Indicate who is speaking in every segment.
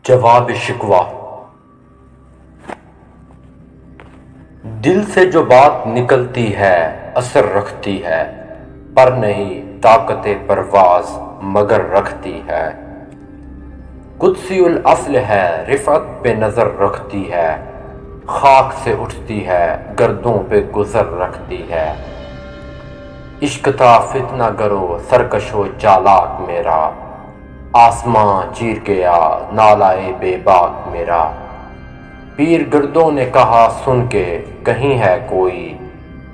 Speaker 1: جواب شکوہ۔ دل سے جو بات نکلتی ہے اثر رکھتی ہے، پر نہیں طاقت پرواز مگر رکھتی ہے۔ قدسی الاصل ہے رفعت پہ نظر رکھتی ہے، خاک سے اٹھتی ہے گردوں پہ گزر رکھتی ہے۔ عشق تھا فتنہ گرو سرکش و چالاک میرا، آسماں چیر گیا نالائے بے باک میرا۔ پیر گردوں نے کہا سن کے کہیں ہے کوئی،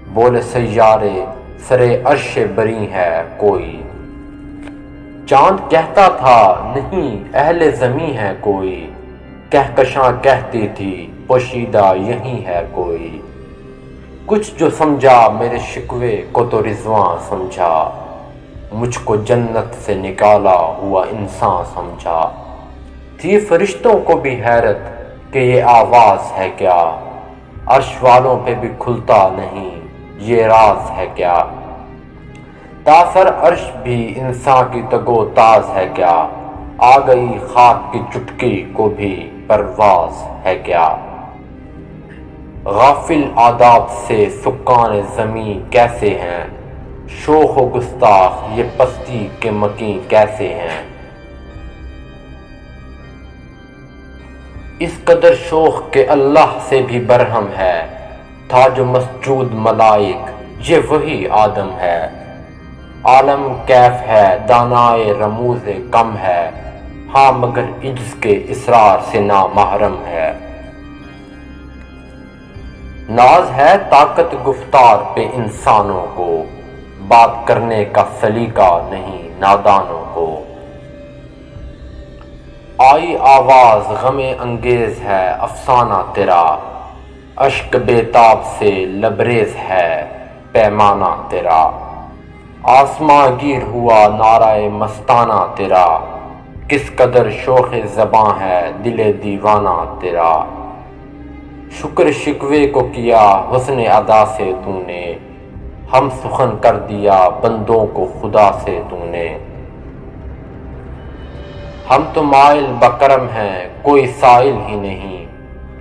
Speaker 1: بولے سیارے سرے عرش بری ہے کوئی۔ چاند کہتا تھا نہیں اہل زمیں ہے کوئی، کہکشاں کہتی تھی پوشیدہ یہیں ہے کوئی۔ کچھ جو سمجھا میرے شکوے کو تو رضواں سمجھا، مجھ کو جنت سے نکالا ہوا انسان سمجھا۔ تھی فرشتوں کو بھی حیرت کہ یہ آواز ہے کیا، عرش والوں پہ بھی کھلتا نہیں یہ راز ہے کیا۔ تاثر عرش بھی انسان کی تگو تاز ہے کیا، آ گئی خاک کی چٹکی کو بھی پرواز ہے کیا۔ غافل آداب سے سکان زمیں کیسے ہیں، شوخ و گستاخ یہ پستی کے مکیں کیسے ہیں۔ اس قدر شوخ کہ اللہ سے بھی برہم ہے، تھا جو مسجود ملائک یہ وہی آدم ہے۔ عالم کیف ہے دانائے رموز کم ہے، ہاں مگر عجز کے اسرار سے نامحرم ہے۔ ناز ہے طاقت گفتار پہ انسانوں کو، بات کرنے کا سلیقہ نہیں نادانوں کو۔ آئی آواز غم انگیز ہے افسانہ تیرا، اشک بیتاب سے لبریز ہے پیمانہ تیرا۔ آسماں گیر ہوا نعرہ مستانہ تیرا، کس قدر شوخ زباں ہے دل دیوانہ تیرا۔ شکر شکوے کو کیا حسن ادا سے تو نے، ہم سخن کر دیا بندوں کو خدا سے تو نے۔ ہم تو مائل بکرم ہیں کوئی سائل ہی نہیں،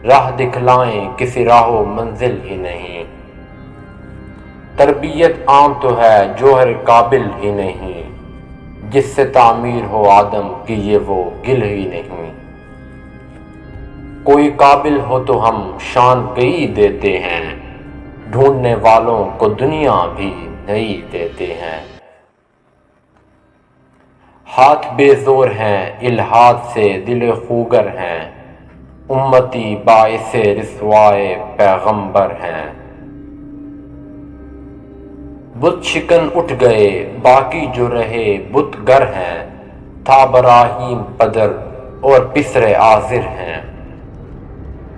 Speaker 1: راہ دکھلائیں کسی راہ و منزل ہی نہیں۔ تربیت عام تو ہے جوہر قابل ہی نہیں، جس سے تعمیر ہو آدم کی یہ وہ گل ہی نہیں۔ کوئی قابل ہو تو ہم شان کئی دیتے ہیں، ڈھونڈنے والوں کو دنیا بھی نئی دیتے ہیں۔ ہاتھ بے زور ہیں الحاد سے دل خوگر ہیں، امتی باعث رسوائے پیغمبر ہیں۔ بت شکن اٹھ گئے باقی جو رہے بت گر ہیں، تھا براہیم پدر اور پسر آذر ہیں۔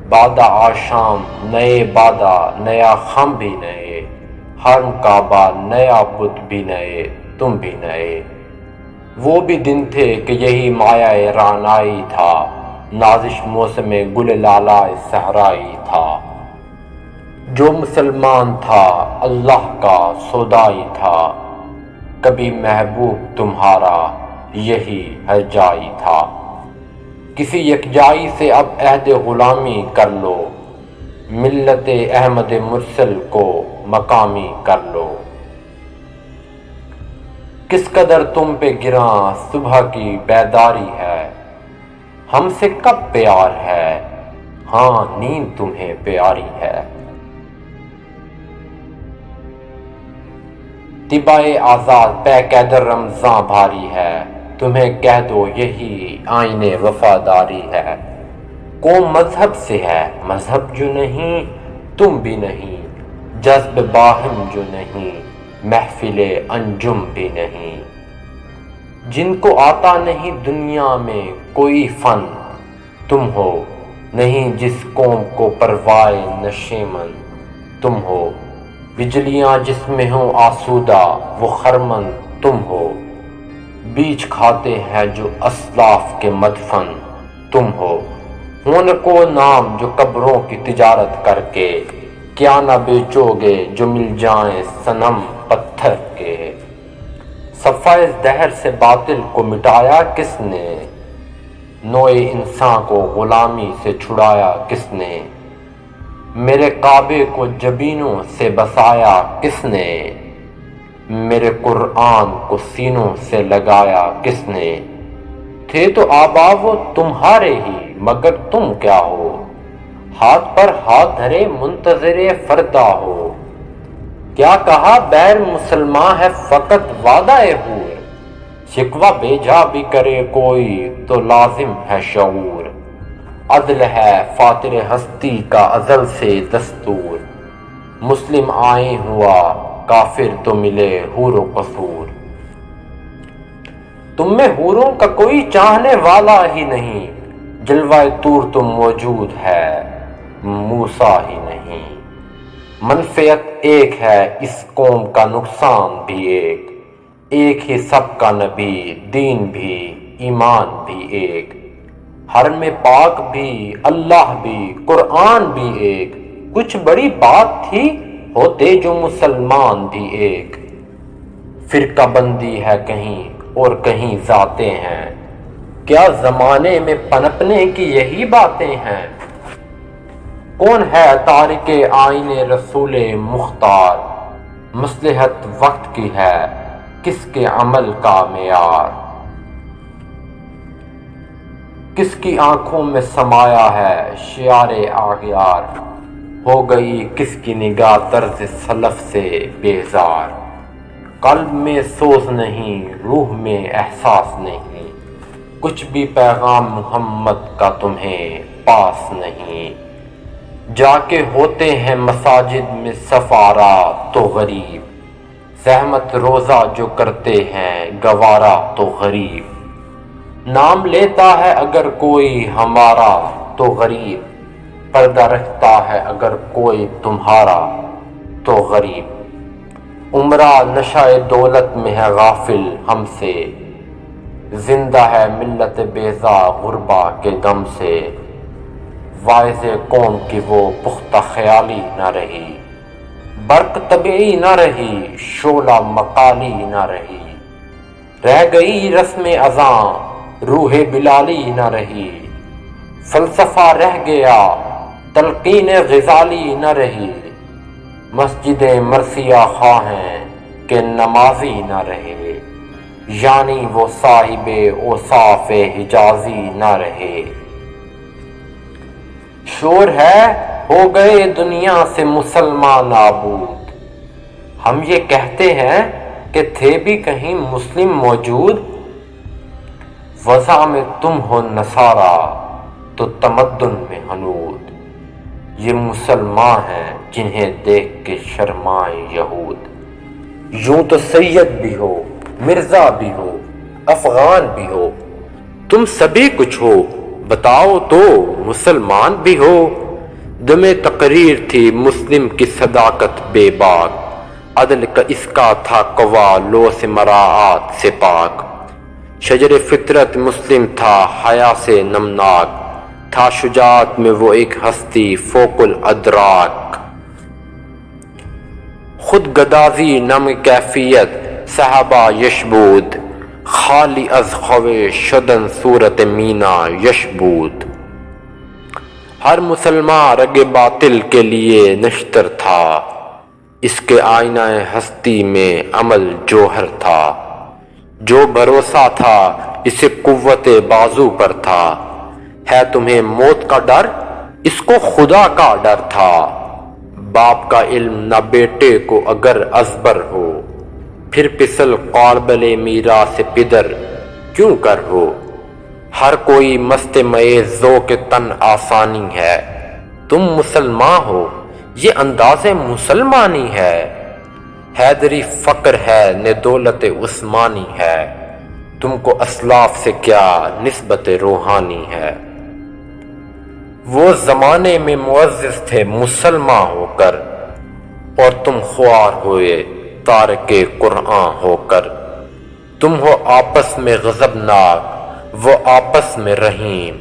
Speaker 1: بادہ آشام نئے بادہ نیا خم بھی نئے، حرم کعبہ نیا بت بھی نئے تم بھی نئے۔ وہ بھی دن تھے کہ یہی مایہ رعنائی تھا، نازش موسم گل لالائے صحرائی تھا۔ جو مسلمان تھا اللہ کا سودائی تھا، کبھی محبوب تمہارا یہی ہرجائی تھا۔ کسی یکجائی سے اب عہد غلامی کر لو، ملت احمد مرسل کو مقامی کر لو۔ کس قدر تم پہ گراں صبح کی بیداری ہے، ہم سے کب پیار ہے ہاں نیند تمہیں پیاری ہے۔ طبع آزاد پہ قیدر رمضاں بھاری ہے، تمہیں کہہ دو یہی آئین وفاداری ہے۔ قوم مذہب سے ہے مذہب جو نہیں تم بھی نہیں، جذب باہم جو نہیں محفل انجم بھی نہیں۔ جن کو آتا نہیں دنیا میں کوئی فن، تم ہو نہیں جس قوم کو پروائے نشیمن تم ہو۔ بجلیاں جس میں ہوں آسودہ وہ خرمن تم ہو، بیچ کھاتے ہیں جو اسلاف کے مدفن تم ہو۔ ہون کو نام جو قبروں کی تجارت کر کے، کیا نہ بیچو گے جو مل جائیں صنم پتھر کے۔ صفحۂ دہر سے باطل کو مٹایا کس نے، نوع انسان کو غلامی سے چھڑایا کس نے؟ میرے کعبے کو جبینوں سے بسایا کس نے؟ میرے قرآن کو سینوں سے لگایا کس نے؟ تھے تو آبا وہ تمہارے ہی، مگر تم کیا ہو؟ ہاتھ پر ہاتھ دھرے منتظر فردا ہو۔ کیا کہا بیر مسلمان ہے فقط وعدہ حور، شکوہ بھیجا بھی کرے کوئی تو لازم ہے شعور۔ عدل ہے فاطر ہستی کا ازل سے دستور، مسلم آئیں ہوا کافر تو ملے حور و قصور۔ تم میں حوروں کا کوئی چاہنے والا ہی نہیں، جلوہ طور تو موجود ہے موسیٰ ہی نہیں۔ منفعت ایک ہے اس قوم کا نقصان بھی ایک ہی سب کا نبی، دین بھی ایمان بھی ایک، حرم پاک بھی اللہ بھی قرآن بھی ایک۔ کچھ بڑی بات تھی ہوتے جو مسلمان بھی ایک، فرقہ بندی ہے کہیں اور کہیں ذاتیں ہیں، کیا زمانے میں پنپنے کی یہی باتیں ہیں؟ کون ہے تارک آئین رسول مختار، مصلحت وقت کی ہے کس کے عمل کا معیار؟ کس کی آنکھوں میں سمایا ہے شعار آغیار، ہو گئی کس کی نگاہ طرز سلف سے بیزار؟ قلب میں سوز نہیں روح میں احساس نہیں، کچھ بھی پیغام محمد کا تمہیں پاس نہیں۔ جا کے ہوتے ہیں مساجد میں سفارا تو غریب، زحمت روزہ جو کرتے ہیں گوارا تو غریب۔ نام لیتا ہے اگر کوئی ہمارا تو غریب، پردہ رکھتا ہے اگر کوئی تمہارا تو غریب۔ عمرہ نشہ دولت میں ہے غافل ہم سے، زندہ ہے ملت بیزا غربا کے دم سے۔ واعظ قوم کی وہ پختہ خیالی نہ رہی، برق طبعی نہ رہی شعلہ مقالی نہ رہی۔ رہ گئی رسم اذاں روح بلالی نہ رہی، فلسفہ رہ گیا تلقین غزالی نہ رہی۔ مسجد مرثیہ خواہیں کہ نمازی نہ رہے، یعنی وہ صاحب اوصاف حجازی نہ رہے۔ شور ہے ہو گئے دنیا سے مسلمان نابود، ہم یہ کہتے ہیں کہ تھے بھی کہیں مسلم موجود۔ وضع میں تم ہو نصارا تو تمدن میں ہنود، یہ مسلمان ہیں جنہیں دیکھ کے شرمائیں یہود۔ یوں تو سید بھی ہو مرزا بھی ہو افغان بھی ہو، تم سبھی کچھ ہو بتاؤ تو مسلمان بھی ہو۔ دم تقریر تھی مسلم کی صداقت بے باک، عدل کا اس کا تھا قوا لو سے مراعات سے پاک۔ شجر فطرت مسلم تھا حیا سے نمناک، تھا شجاعت میں وہ ایک ہستی فوق الادراک۔ خود گدازی نم کیفیت صحابہ یشبود، خالی از خوے شدن صورت مینا یشبود۔ ہر مسلمان رگ باطل کے لیے نشتر تھا، اس کے آئینہ ہستی میں عمل جوہر تھا۔ جو بھروسہ تھا اسے قوت بازو پر تھا، ہے تمہیں موت کا ڈر اس کو خدا کا ڈر تھا۔ باپ کا علم نہ بیٹے کو اگر ازبر ہو، پھر پسل قابل میراث پدر کیوں کر ہو۔ ہر کوئی مست مئے ذوق تن آسانی ہے، تم مسلمان ہو یہ انداز مسلمانی ہے۔ حیدری فقر ہے نے دولت عثمانی ہے، تم کو اسلاف سے کیا نسبت روحانی ہے۔ وہ زمانے میں معزز تھے مسلمان ہو کر، اور تم خوار ہوئے تارک قرآن ہو کر۔ تم ہو آپس میں غضبناک وہ آپس میں رحیم،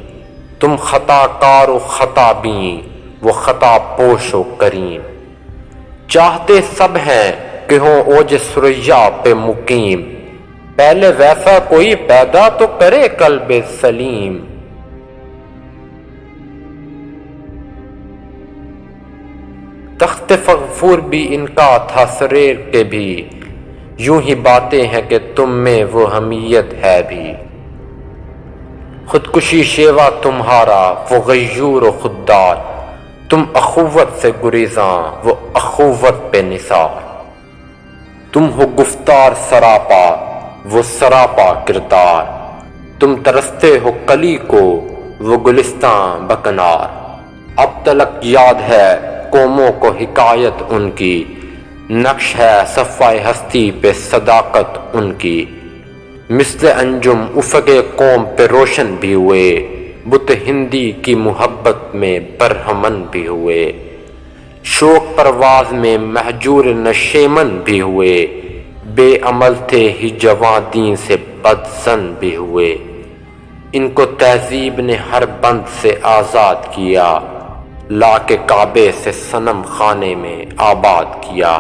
Speaker 1: تم خطا کار و خطا بین وہ خطا پوش و کریم۔ چاہتے سب ہیں کہ ہوں اوج ثریا پہ مقیم، پہلے ویسا کوئی پیدا تو کرے قلب سلیم۔ تخت فغفور بھی ان کا تھا سریر کے بھی، یوں ہی باتیں ہیں کہ تم میں وہ حمیت ہے بھی۔ خودکشی شیوا تمہارا وہ غیور و خوددار، تم اخوت سے گریزاں وہ اخوت پہ نثار۔ تم ہو گفتار سراپا وہ سراپا کردار، تم ترستے ہو کلی کو وہ گلستان بکنار۔ اب تلک یاد ہے قوموں کو حکایت ان کی، نقش ہے صفحۂ ہستی پہ صداقت ان کی۔ مثل انجم افق قوم پہ روشن بھی ہوئے، بت ہندی کی محبت میں برہمن بھی ہوئے۔ شوق پرواز میں مہجور نشیمن بھی ہوئے، بے عمل تھے ہی جواں دین سے بدظن بھی ہوئے۔ ان کو تہذیب نے ہر بند سے آزاد کیا، لا کے کعبے سے صنم خانے میں آباد کیا۔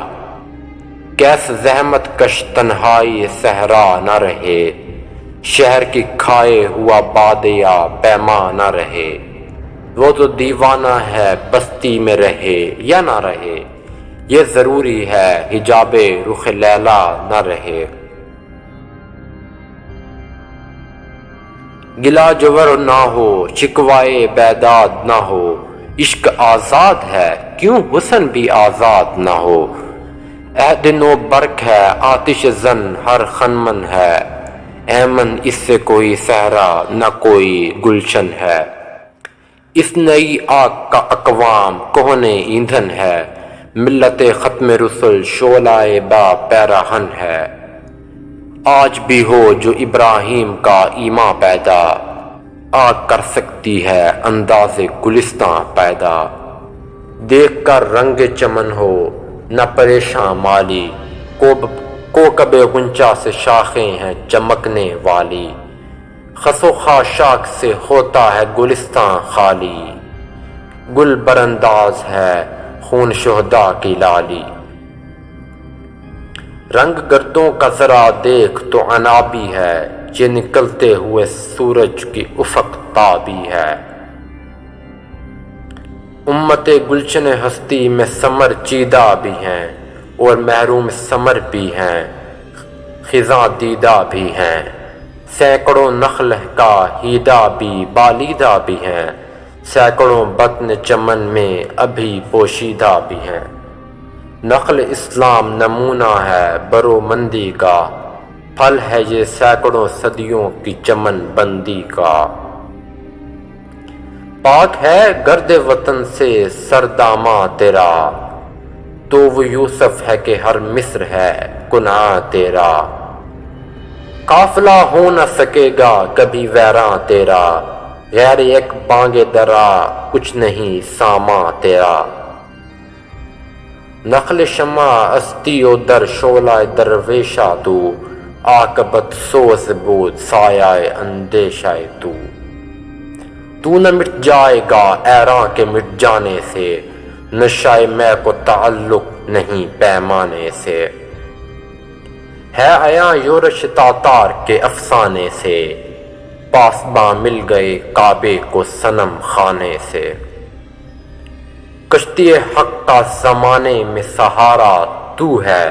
Speaker 1: کیس زحمت کش تنہائی صحرا نہ رہے، شہر کی کھائے ہوا بادیا پیماں نہ رہے۔ وہ تو دیوانہ ہے بستی میں رہے یا نہ رہے، یہ ضروری ہے حجاب رخ لیلا نہ رہے۔ گلا جور نہ ہو شکوائے بیداد نہ ہو، عشق آزاد ہے کیوں حسن بھی آزاد نہ ہو۔ عہد نو برق ہے آتش زن ہر خنمن ہے، ایمن اس سے کوئی صحرا نہ کوئی گلشن ہے۔ اس نئی آگ کا اقوام کہنے ایندھن ہے، ملت ختم رسل شعلہ با پیراہن ہے۔ آج بھی ہو جو ابراہیم کا ایمان پیدا، آگ کر سکتی ہے انداز گلستان پیدا۔ دیکھ کر رنگ چمن ہو نہ پریشاں مالی، کوکب غنچہ سے شاخیں ہیں چمکنے والی۔ خس و خاشاک سے ہوتا ہے گلستان خالی، گل برانداز ہے خون شہداء کی لالی۔ رنگ گردوں کا ذرا دیکھ تو عنابی ہے، یہ نکلتے ہوئے سورج کی افق تابی ہے۔ امت گلشن ہستی میں ثمر چیدہ بھی ہیں، اور محروم ثمر بھی ہیں خزاں دیدہ بھی ہیں۔ سینکڑوں نخل کا ہیدہ بھی بالیدہ بھی ہیں، سینکڑوں بطن چمن میں ابھی پوشیدہ بھی ہیں۔ نخل اسلام نمونہ ہے برومندی کا، پھل ہے یہ سینکڑوں صدیوں کی چمن بندی کا۔ پاک ہے گرد وطن سے سرداماں تیرا، تو وہ یوسف ہے کہ ہر مصر ہے کنعاں تیرا۔ قافلہ ہو نہ سکے گا کبھی ویراں تیرا، غیر ایک بانگ درا کچھ نہیں ساماں تیرا۔ نخل شمع استی و در شعلہ درویشہ تو، عاقبت سوز بود سایہ اندیشہ تو نہ مٹ جائے گا ایراں کے مٹ جانے سے، نشہ میں کو تعلق نہیں پیمانے سے۔ ہے عیاں یورش تاتار کے افسانے سے، پاسباں مل گئے کعبے کو صنم خانے سے۔ کشتی حق کا زمانے میں سہارا تو ہے،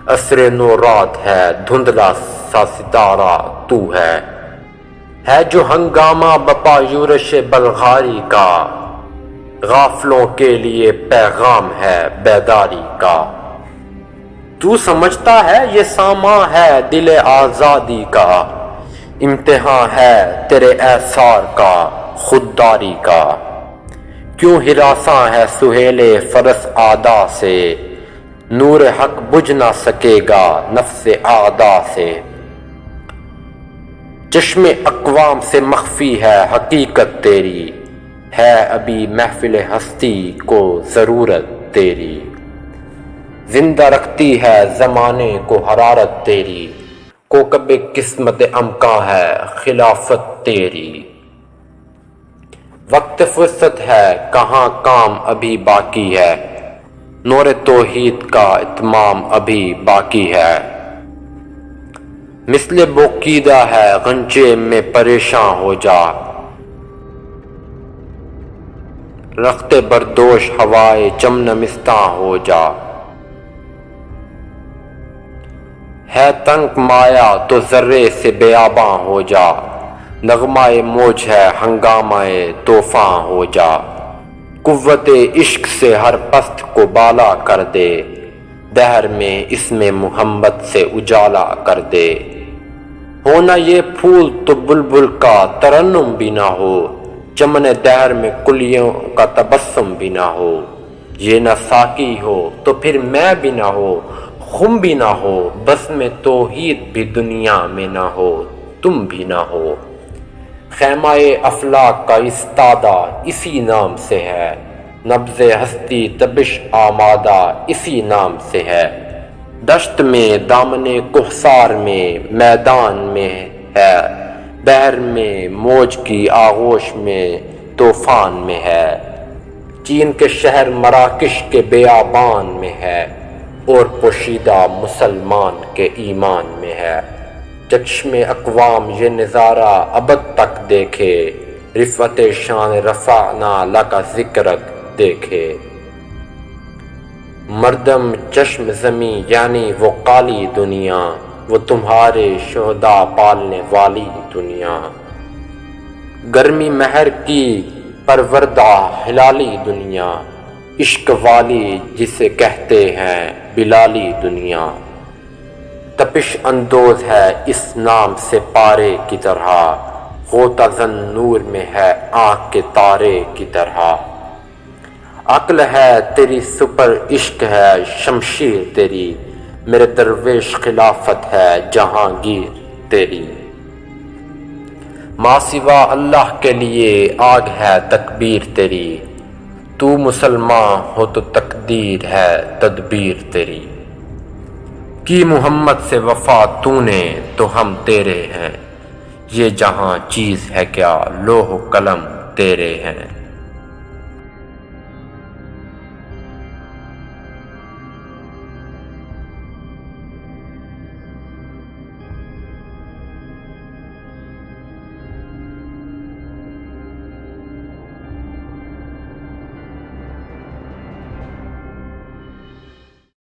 Speaker 1: عصر نو رات ہے دھندلا سا ستارہ تو ہے۔ جو ہنگامہ بپا یورش بلغاری کا، غافلوں کے لیے پیغام ہے بیداری کا۔ تو سمجھتا ہے یہ سامان ہے دل آزادی کا، امتحان ہے تیرے ایثار کا خودداری کا۔ کیوں ہراساں ہے سہیل فرس آدا سے، نور حق بجھ نہ سکے گا نفس اعدا سے۔ چشم اقوام سے مخفی ہے حقیقت تیری، ہے ابھی محفل ہستی کو ضرورت تیری۔ زندہ رکھتی ہے زمانے کو حرارت تیری، کوکب قسمت امکاں ہے خلافت تیری۔ وقت فرصت ہے کہاں کام ابھی باقی ہے، نور توحید کا اتمام ابھی باقی ہے۔ مثل بوقیدہ ہے غنچے میں پریشاں ہو جا، رخت بردوش ہوائے چمن مستاں ہو جا، ہے تنگ مایا تو ذرے سے بیاباں ہو جا، نغمہ موج ہے ہنگامہ طوفاں ہو جا، قوت عشق سے ہر پست کو بالا کر دے، دہر میں اسم محمد سے اجالا کر دے، ہونا یہ پھول تو بلبل کا ترنم بھی نہ ہو، چمن دہر میں کلیوں کا تبسم بھی نہ ہو، یہ نہ ساقی ہو تو پھر میں بھی نہ ہو، خم بھی نہ ہو، بس میں توحید بھی دنیا میں نہ ہو، تم بھی نہ ہو، خیمہ افلاک کا استادہ اسی نام سے ہے، نبض ہستی تبش آمادہ اسی نام سے ہے، دشت میں دامن کوہسار میں میدان میں ہے، بحر میں موج کی آغوش میں طوفان میں ہے، چین کے شہر مراکش کے بیابان میں ہے، اور پوشیدہ مسلمان کے ایمان میں ہے، چشم اقوام یہ نظارہ ابد تک دیکھے، رفعت شان رفعنا لک ذکرک دیکھے، مردم چشم زمیں یعنی وہ کالی دنیا، وہ تمہارے شہداء پالنے والی دنیا، گرمی مہر کی پروردہ ہلالی دنیا، عشق والی جسے کہتے ہیں بلالی دنیا، تپش اندوز ہے اس نام سے پارے کی طرح، غوطہ زن نور میں ہے آنکھ کے تارے کی طرح، عقل ہے تیری سپر عشق ہے شمشیر تیری، میرے درویش خلافت ہے جہانگیر تیری، ماں سوا اللہ کے لیے آگ ہے تکبیر تیری، تو مسلمان ہو تو تقدیر ہے تدبیر تیری، کی محمد سے وفا تو نے تو ہم تیرے ہیں، یہ جہاں چیز ہے کیا لوح و قلم تیرے ہیں۔